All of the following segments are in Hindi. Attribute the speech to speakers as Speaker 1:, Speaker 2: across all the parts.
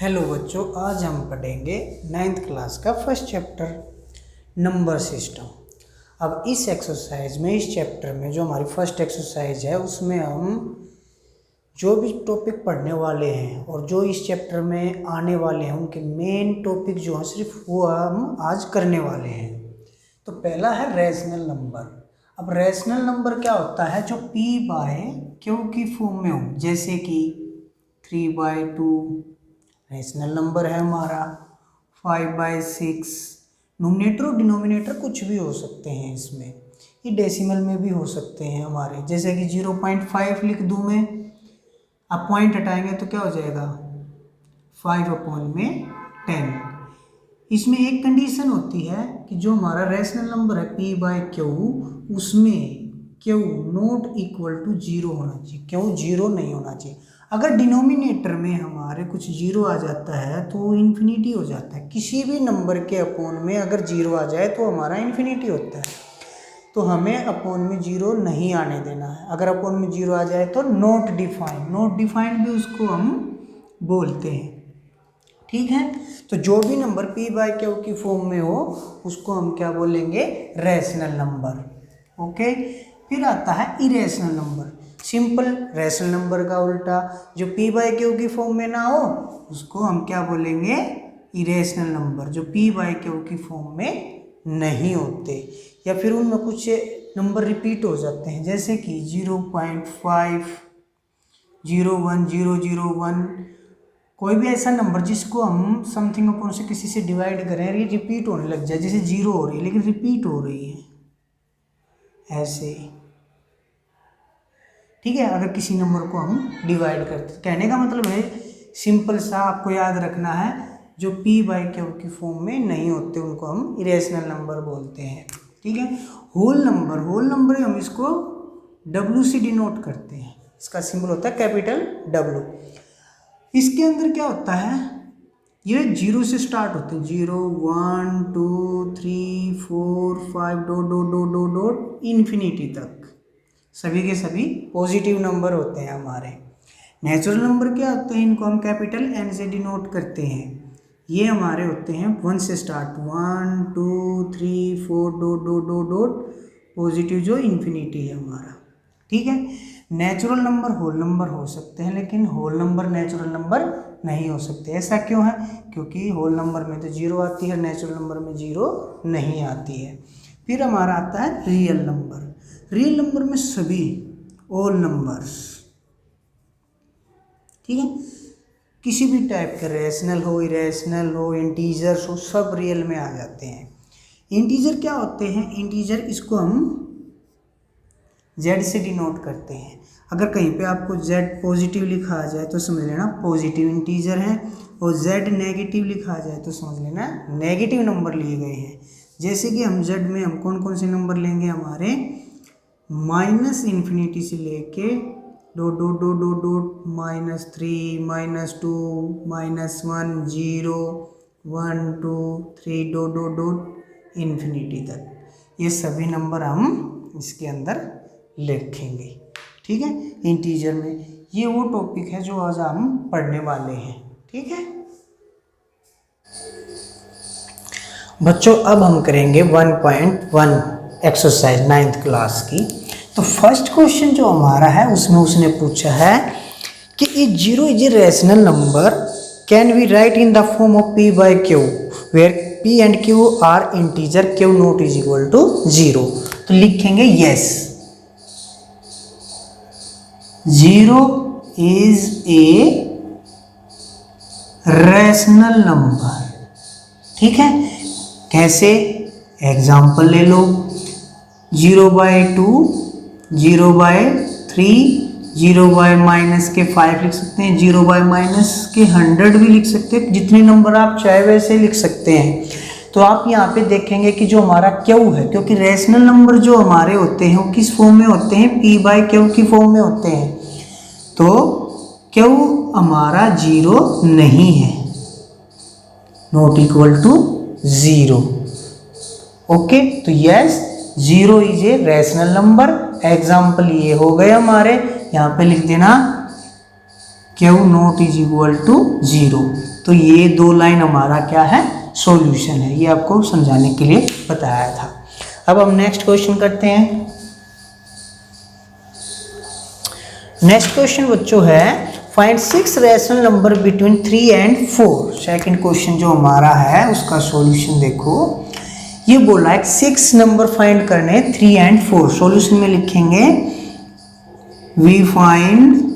Speaker 1: हेलो बच्चों, आज हम पढ़ेंगे 9th क्लास का फर्स्ट चैप्टर नंबर सिस्टम। अब इस एक्सरसाइज में, इस चैप्टर में जो हमारी फर्स्ट एक्सरसाइज है उसमें हम जो भी टॉपिक पढ़ने वाले हैं और जो इस चैप्टर में आने वाले हैं उनके मेन टॉपिक जो हैं सिर्फ वो हम आज करने वाले हैं। तो पहला है रैशनल नंबर। अब रैशनल नंबर क्या होता है? जो p/q की फॉर्म में हो, जैसे कि 3/2 रैशनल नंबर है हमारा, 5/6। नोमिनेटर और डिनोमिनेटर कुछ भी हो सकते हैं इसमें, ये डेसिमल में भी हो सकते हैं हमारे, जैसे कि 0.5 लिख दूँ मैं। अब पॉइंट हटाएंगे तो क्या हो जाएगा? 5/10। इसमें एक कंडीशन होती है कि जो हमारा रैशनल नंबर है p/q, उसमें q नॉट इक्वल टू 0 होना चाहिए। q 0 नहीं होना चाहिए। अगर डिनोमिनेटर में हमारे कुछ 0 आ जाता है तो वो इन्फिनिटी हो जाता है। किसी भी नंबर के अपोन में अगर 0 आ जाए तो हमारा इन्फिनिटी होता है। तो हमें अपोन में 0 नहीं आने देना है। अगर अपोन में 0 आ जाए तो नॉट डिफाइंड, नॉट डिफाइंड भी उसको हम बोलते हैं। ठीक है, तो जो भी नंबर p/q की फॉर्म में हो उसको हम क्या बोलेंगे? Rational number. ओके, फिर आता है irrational number. Simple rational number का उल्टा, जो p/q की फॉर्म में ना हो उसको हम क्या बोलेंगे? इरेशनल नंबर, जो p/q की फॉर्म में नहीं होते या फिर उनमें कुछ नंबर रिपीट हो जाते हैं, जैसे कि 0.5, 0.1, 0.01। कोई भी ऐसा नंबर जिसको हम समथिंग अपॉन से किसी से डिवाइड करें, ये रिपीट होने लग जाए, जैसे 0 हो रही है लेकिन रिपीट हो रही है ऐसे। ठीक है, अगर किसी नंबर को हम डिवाइड करते, कहने का मतलब है सिंपल सा, आपको याद रखना है, जो p/q की फॉर्म में नहीं होते उनको हम इरेशनल नंबर बोलते हैं। ठीक है, होल नंबर, होल नंबर हम इसको w से डिनोट करते हैं। इसका सिंबल होता है कैपिटल W। इसके अंदर क्या होता है? ये 0 से स्टार्ट होते हैं, 0, 1, 2, 3, 4, 5 dot dot dot dot dot infinity तक सभी के सभी पॉजिटिव नंबर होते हैं हमारे। नेचुरल नंबर क्या होते हैं? इनको हम कैपिटल N से डिनोट करते हैं। ये हमारे होते हैं 1 से start, 1, 2, 3, 4 dot dot dot dot positive जो इन्फिनिटी है हमारा। ठीक है, नेचुरल नंबर होल नंबर हो सकते हैं लेकिन होल नंबर नेचुरल नंबर नहीं हो सकते। ऐसा क्यों है? क्योंकि होल नंबर में तो 0 आती है, नेचुरल नंबर में 0 नहीं आती है। फिर हमारा आता है रियल नंबर। रियल नंबर में सभी ऑल नंबर्स, ठीक है, किसी भी टाइप के, रैशनल हो, इरेशनल हो, इंटीजर्स हो, सब रियल में आ जाते हैं। इंटीजर क्या होते हैं? इंटीजर इसको हम z से डिनोट करते हैं। अगर कहीं पे आपको z पॉजिटिव लिखा आ जाए तो समझ लेना पॉजिटिव इंटीजर है, और z नेगेटिव लिखा आ जाए तो समझ लेना नेगेटिव नंबर लिए गए हैं। जैसे कि हम z में हम कौन कौन से नंबर लेंगे? हमारे -इन्फिनिटी से लेके dot dot dot dot dot -3, -2, -1, 0, 1, 2, 3 dot dot dot infinity तक, ये सभी नंबर हम इसके अंदर लिखेंगे। ठीक है, इंटीजर में। ये वो टॉपिक है जो आज हम पढ़ने वाले हैं। ठीक है बच्चों, अब हम करेंगे 1.1 एक्सरसाइज 9th क्लास की। तो फर्स्ट क्वेश्चन जो हमारा है उसमें उसने पूछा है कि if 0 is a rational number can we write in the form of p/q where p and q are integer, q not is equal to 0। तो लिखेंगे yes, 0 is a rational number. ठीक है, कैसे? एग्जाम्पल ले लो, 0/2, 0/3, 0/-5 लिख सकते हैं, 0/-100 भी लिख सकते हैं। जितने नंबर आप चाहे वैसे लिख सकते हैं। तो आप यहाँ पे देखेंगे कि जो हमारा q है, क्योंकि रैशनल नंबर जो हमारे होते हैं वो किस फॉर्म में होते हैं? p/q की फॉर्म में होते हैं। तो q हमारा 0 नहीं है, नॉट इक्वल टू 0। ओके, तो yes, 0 is a rational number. Example ये हो गए हमारे, यहाँ पे लिख देना q not is equal to 0। तो ये दो लाइन हमारा क्या है, सॉल्यूशन है। ये आपको समझाने के लिए बताया था। अब हम नेक्स्ट क्वेश्चन करते हैं। नेक्स्ट क्वेश्चन बच्चों है find 6 rational number between 3 and 4। Second question जो हमारा है उसका सॉल्यूशन देखो। ये बोला है 6 नंबर फाइंड करने 3 एंड 4। सॉल्यूशन में लिखेंगे we find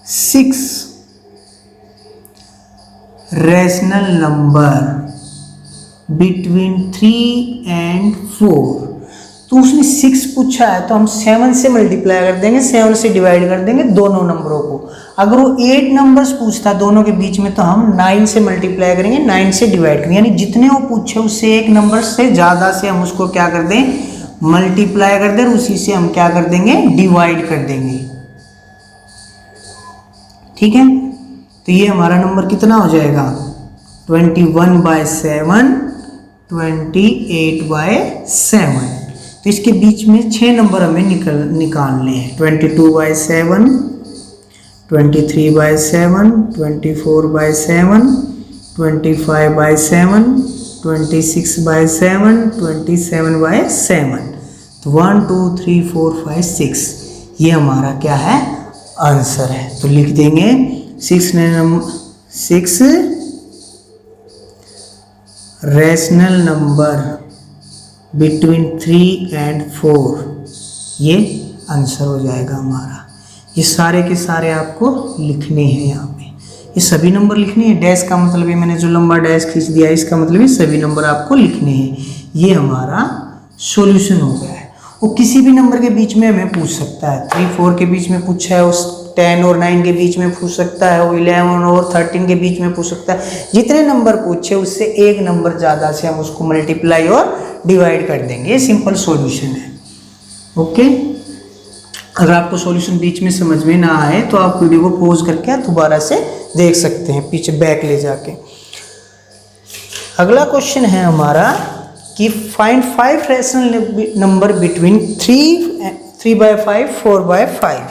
Speaker 1: 6 rational number between 3 and 4। तो उसने 6 पूछा है तो हम 7 से मल्टीप्लाई कर देंगे, 7 से डिवाइड कर देंगे दोनों नंबरों को। अगर वो 8 नंबर्स पूछता दोनों के बीच में तो हम 9 से मल्टीप्लाई करेंगे, 9 से डिवाइड करेंगे। यानी जितने वो पूछे उससे एक नंबर से ज़्यादा से हम उसको क्या कर दें, मल्टीप्लाई कर दें, उसी से हम क्या कर देंगे, डिवाइड कर देंगे। ठीक है, तो ये हमारा नंबर कितना हो जाएगा 21/7, 28/7। तो इसके बीच में 6 नंबर हमें निकालने हैं। 22/7, 23/7, 24/7, 25/7, 26/7, 27/7। तो 1 2 3 4 5 6 ये हमारा क्या है, आंसर है। तो लिख देंगे 6 रैशनल नंबर बिटवीन 3 एंड 4 ये आंसर हो जाएगा हमारा। ये सारे के सारे आपको लिखने हैं यहाँ पे, ये सभी नंबर लिखने हैं। डैश का मतलब ये मैंने जो लंबा डैश खींच दिया है इसका मतलब ये सभी नंबर आपको लिखने हैं। ये हमारा सॉल्यूशन हो गया है। वो किसी भी नंबर के बीच में हमें पूछ सकता है। 3 4 के बीच में पूछा है, उस 10 और 9 के बीच में पूछ सकता है, वो 11 और 13 के बीच में पूछ सकता है। जितने नंबर पूछे उससे एक नंबर ज़्यादा से हम उसको मल्टीप्लाई और डिवाइड कर देंगे। ये सिंपल सॉल्यूशन है। ओके, अगर आपको सॉल्यूशन बीच में समझ में ना आए तो आप वीडियो को पॉज करके दोबारा से देख सकते हैं, पीछे बैक ले जाके। अगला क्वेश्चन है हमारा कि फाइंड 5 रैशनल नंबर बिटवीन 3/5, 4/5।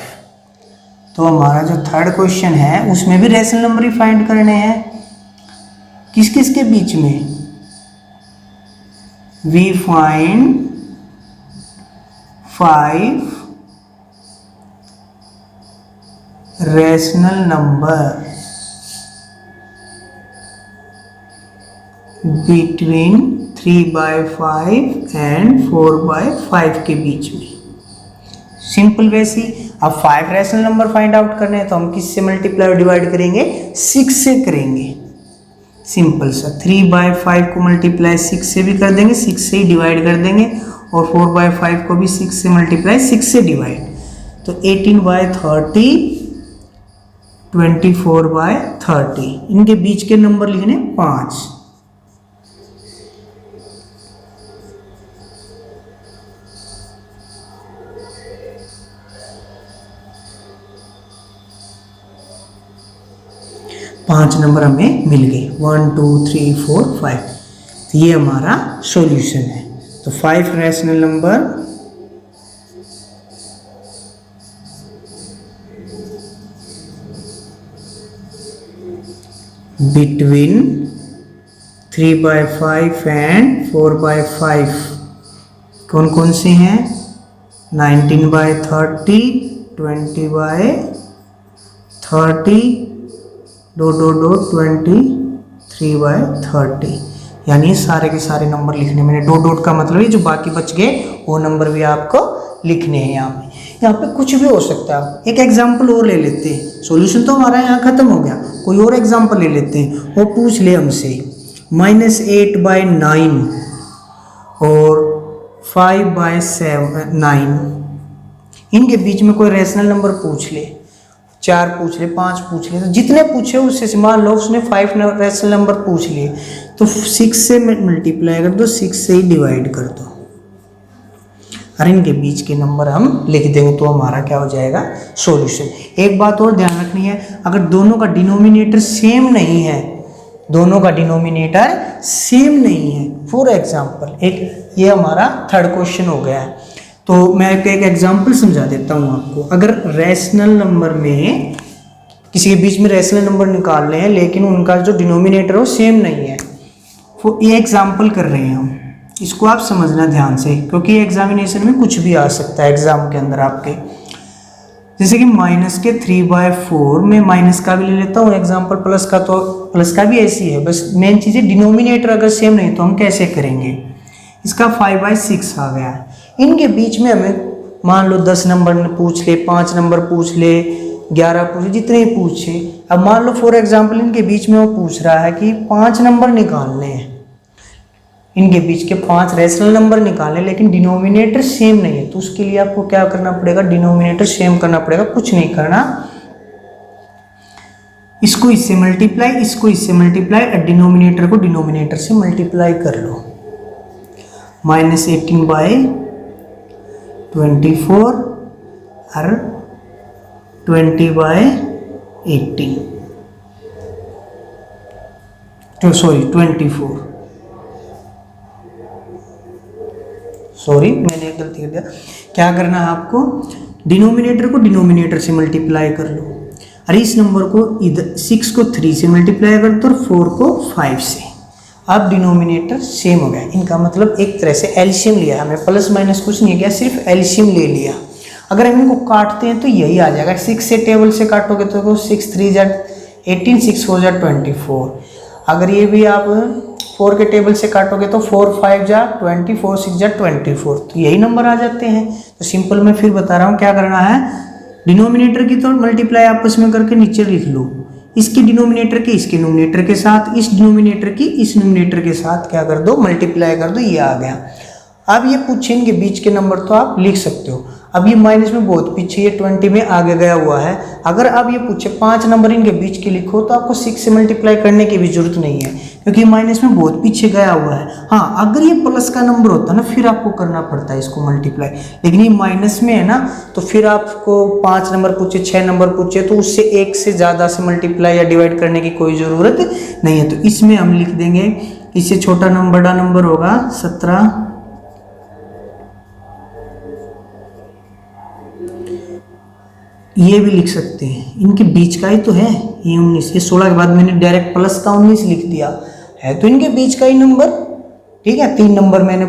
Speaker 1: तो हमारा जो थर्ड क्वेश्चन है उसमें भी रैशनल नंबर ही फाइंड करने हैं। किस किस के बीच में, we find 5 rational number between 3/5 and 4/5 के बीच में। सिंपल वैसी। अब 5 रैशनल नंबर फाइंड आउट करने हैं तो हम किससे मल्टीप्लाई और डिवाइड करेंगे, 6 से करेंगे। सिंपल सा 3/5 को मल्टीप्लाई 6 से भी कर देंगे, 6 से ही डिवाइड कर देंगे, और 4/5 को भी 6 से मल्टीप्लाई 6 से डिवाइड। तो 18/30, 24/30 इनके बीच के नंबर लिखने 5। पांच नंबर हमें मिल गए, 1 2 3 4 5। तो ये हमारा सॉल्यूशन है। तो 5 रैशनल नंबर बिटवीन 3/5 एंड 4/5 कौन कौन से हैं, 19/30, 20/30, 23/30। यानी सारे के सारे नंबर लिखने। मैंने डॉट का मतलब है जो बाकी बच गए वो नंबर भी आपको लिखने हैं। यहाँ पे कुछ भी हो सकता है। एक एग्जाम्पल और ले लेते हैं। सॉल्यूशन तो हमारा यहाँ खत्म हो गया, कोई और एग्जाम्पल ले लेते हैं। वो पूछ ले हमसे -8/9 और 5/9 इनके बीच में कोई रैशनल नंबर पूछ ले, 4 पूछ ले, 5 पूछ ले, तो जितने पूछे उससे मान लो उसने 5 रैशनल नंबर पूछ लिए तो 6 से मल्टीप्लाई कर दो, 6 से ही डिवाइड कर दो, और इनके बीच के नंबर हम लिख देंगे तो हमारा क्या हो जाएगा, सॉल्यूशन। एक बात और ध्यान रखनी है, अगर दोनों का डिनोमिनेटर सेम नहीं है, दोनों का डिनोमिनेटर सेम नहीं है, फॉर एग्जाम्पल एक ये हमारा थर्ड क्वेश्चन हो गया है, तो मैं एक एग्जांपल समझा देता हूँ आपको। अगर रैशनल नंबर में किसी के बीच में रैशनल नंबर निकाल रहे हैं लेकिन उनका जो डिनोमिनेटर हो सेम नहीं है, तो ये एग्जांपल कर रहे हैं हम, इसको आप समझना ध्यान से, क्योंकि एग्जामिनेशन में कुछ भी आ सकता है एग्जाम के अंदर आपके। जैसे कि माइनस के 3/4 में माइनस का भी ले लेता हूँ एग्जाम्पल, प्लस का, तो प्लस का भी ऐसी है। बस मेन चीज़ है डिनोमिनेटर अगर सेम नहीं तो हम कैसे करेंगे। इसका 5/6 आ गया है, इनके बीच में हमें मान लो 10 नंबर पूछ ले, 5 नंबर पूछ ले, 11 पूछ ले, जितने ही पूछे। अब मान लो फॉर एग्जाम्पल इनके बीच में वो पूछ रहा है कि 5 नंबर निकालने हैं, इनके बीच के 5 रैशनल नंबर निकालने, लेकिन डिनोमिनेटर सेम नहीं है, तो उसके लिए आपको क्या करना पड़ेगा, डिनोमिनेटर सेम करना पड़ेगा। कुछ नहीं करना, इसको इससे मल्टीप्लाई, इसको इससे मल्टीप्लाई, और डिनोमिनेटर को डिनोमिनेटर से मल्टीप्लाई कर लो। -18/24 और 20/18, तो सॉरी 24, सॉरी मैंने एक गलती कर दिया। क्या करना है आपको, डिनोमिनेटर को डिनोमिनेटर से मल्टीप्लाई कर लो, और इस नंबर को इधर 6 को 3 से मल्टीप्लाई कर दो और 4 को 5 से। अब डिनोमिनेटर सेम हो गया, इनका मतलब एक तरह से एलसीएम लिया, हमें प्लस माइनस कुछ नहीं किया, सिर्फ एलसीएम ले लिया। अगर हम इनको काटते हैं तो यही आ जाएगा, 6 से टेबल से काटोगे तो 6 3 जा 18, 6 4 जा 24। अगर ये भी आप 4 के टेबल से काटोगे तो 4 5 जा 20, 4 6 जा 24, तो यही नंबर आ जाते हैं। तो सिंपल मैं फिर बता रहा हूँ क्या करना है, डिनोमिनेटर की तो मल्टीप्लाई आपस में करके नीचे लिख लो, इसके डिनोमिनेटर के इसके नोमिनेटर के साथ, इस डिनोमिनेटर की इस नोमिनेटर के साथ क्या कर दो, मल्टीप्लाई कर दो, ये आ गया। अब ये पूछे इनके बीच के नंबर तो आप लिख सकते हो। अब ये माइनस में बहुत पीछे, ये 20 में आगे गया हुआ है। अगर अब ये पूछे 5 नंबर इनके बीच के लिखो तो आपको 6 से मल्टीप्लाई करने की भी जरूरत नहीं है, क्योंकि माइनस में बहुत पीछे गया हुआ है। हाँ, अगर ये प्लस का नंबर होता ना फिर आपको करना पड़ता है इसको मल्टीप्लाई, लेकिन ये माइनस में है ना, तो फिर आपको 5 नंबर पूछे, 6 नंबर पूछे तो उससे एक से ज़्यादा से मल्टीप्लाई या डिवाइड करने की कोई ज़रूरत नहीं है। तो इसमें हम लिख देंगे, इससे छोटा नंबर बड़ा नंबर होगा 17, ये भी लिख सकते हैं, इनके बीच का ही तो है ये 19, ये 16 के बाद मैंने डायरेक्ट प्लस का 19 लिख दिया है, तो इनके बीच का ही नंबर, ठीक है। 3 नंबर मैंने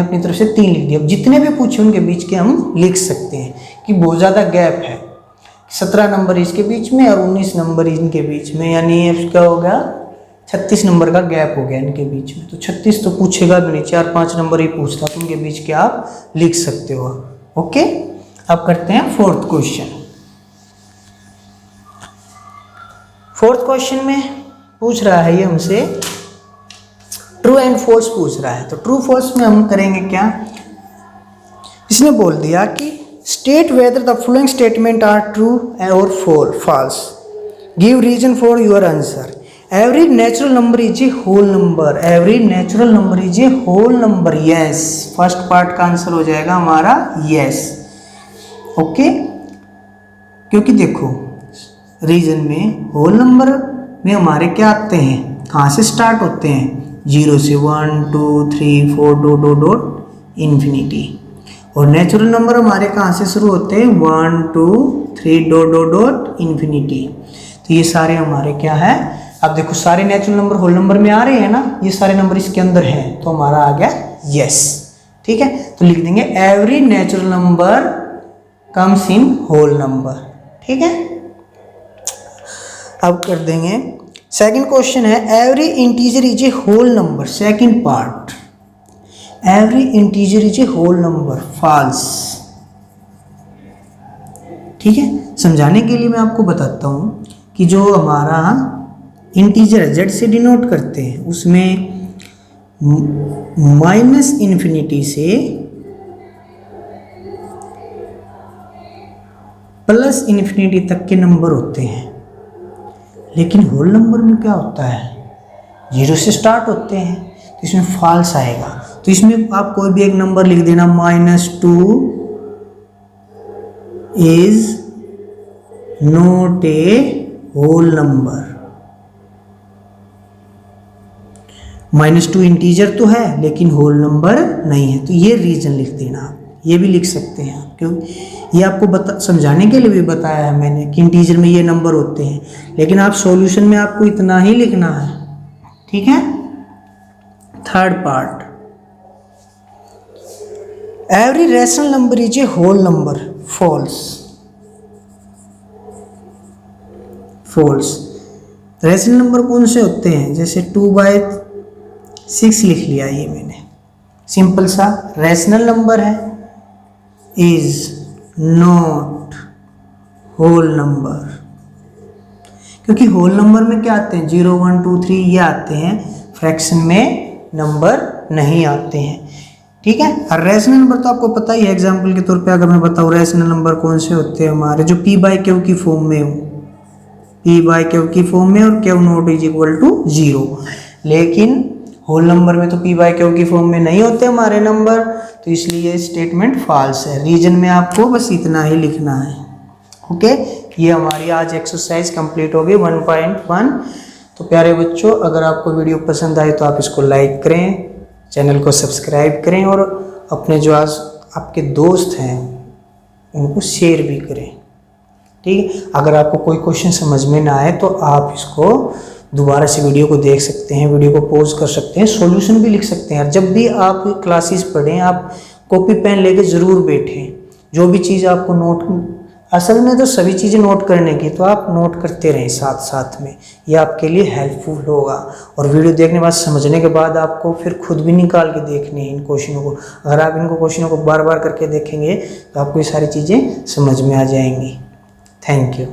Speaker 1: अपनी तरफ से 3 लिख दिया। अब जितने भी पूछे उनके बीच के हम लिख सकते हैं कि बहुत ज़्यादा गैप है, 17 नंबर इसके बीच में और 19 नंबर इनके बीच में, यानी क्या हो गया, 36 नंबर का गैप हो गया इनके बीच में। तो 36 तो पूछेगा भी नहीं, 4-5 नंबर ही पूछता, तो उनके बीच के आप लिख सकते हो। ओके, अब करते हैं 4th क्वेश्चन। 4th क्वेश्चन में पूछ रहा है ये हमसे ट्रू एंड फॉल्स पूछ रहा है। तो ट्रू फॉल्स में हम करेंगे क्या, इसने बोल दिया कि state whether the following statement are true और false, give reason for your answer. Every natural number is a whole number, every natural number is a whole number, yes. First part का आंसर हो जाएगा हमारा यस। ओके, क्योंकि देखो रीजन में होल नंबर में हमारे क्या आते हैं, कहाँ से स्टार्ट होते हैं, 0 से 1 2 3 4 डॉट इन्फिनिटी, और नेचुरल नंबर हमारे कहाँ से शुरू होते हैं, 1 2 3 डॉट इन्फिनिटी। तो ये सारे हमारे क्या है, अब देखो सारे नेचुरल नंबर होल नंबर में आ रहे हैं ना, ये सारे नंबर इसके अंदर हैं, तो हमारा आ गया यस। ठीक है, तो लिख देंगे every natural number comes in whole number. ठीक है, अब कर देंगे सेकंड क्वेश्चन है, every integer is a whole number, second part, every integer is a whole number, false. ठीक है, समझाने के लिए मैं आपको बताता हूं कि जो हमारा इंटीजर है, जेड से डिनोट करते हैं, उसमें माइनस इन्फिनिटी से प्लस इन्फिनिटी तक के नंबर होते हैं, लेकिन होल नंबर में क्या होता है, 0 से स्टार्ट होते हैं, तो इसमें फॉल्स आएगा। तो इसमें आप कोई भी एक नंबर लिख देना, -2 is not a whole number, -2 integer तो है लेकिन होल नंबर नहीं है, तो ये रीजन लिख देना आप। ये भी लिख सकते हैं आप, क्योंकि ये आपको समझाने के लिए भी बताया है मैंने कि इंटीजर में ये नंबर होते हैं, लेकिन आप सॉल्यूशन में आपको इतना ही लिखना है, ठीक है। Third part, every rational number is a whole number, false. False. Rational number कौन से होते हैं, जैसे 2/6 लिख लिया ये मैंने, सिंपल सा रैशनल नंबर है, इज नॉट होल नंबर। क्योंकि होल नंबर में क्या आते हैं, 0 1 2 3 ये आते हैं, फ्रैक्शन में नंबर नहीं आते हैं, ठीक है। और रैशनल नंबर तो आपको पता ही है, एग्जाम्पल के तौर पे अगर मैं बताऊँ रैशनल नंबर कौन से होते हैं हमारे, जो p/q की फॉर्म में हो, p/q की फॉर्म में, और q not is equal to 0। लेकिन होल नंबर में तो p/q की फॉर्म में नहीं होते हमारे नंबर, तो इसलिए स्टेटमेंट फॉल्स है। रीजन में आपको बस इतना ही लिखना है, ओके। ये हमारी आज एक्सरसाइज कंप्लीट हो गई 1.1। तो प्यारे बच्चों, अगर आपको वीडियो पसंद आए तो आप इसको लाइक करें, चैनल को सब्सक्राइब करें, और अपने जो आज आपके दोस्त हैं उनको शेयर भी करें, ठीक है। अगर आपको कोई क्वेश्चन समझ में ना आए तो आप इसको दोबारा से वीडियो को देख सकते हैं, वीडियो को पॉज कर सकते हैं, सॉल्यूशन भी लिख सकते हैं। जब भी आप क्लासेस पढ़ें आप कॉपी पेन लेके ज़रूर बैठें, जो भी चीज़ आपको नोट, असल में तो सभी चीज़ें नोट करने की, तो आप नोट करते रहें साथ साथ में, ये आपके लिए हेल्पफुल होगा। और वीडियो देखने के बाद समझने के बाद आपको फिर खुद भी निकाल के देखने हैं इन क्वेश्चनों को। अगर आप इनको क्वेश्चनों को बार बार करके देखेंगे तो आपको ये सारी चीज़ें समझ में आ जाएंगी। Thank you.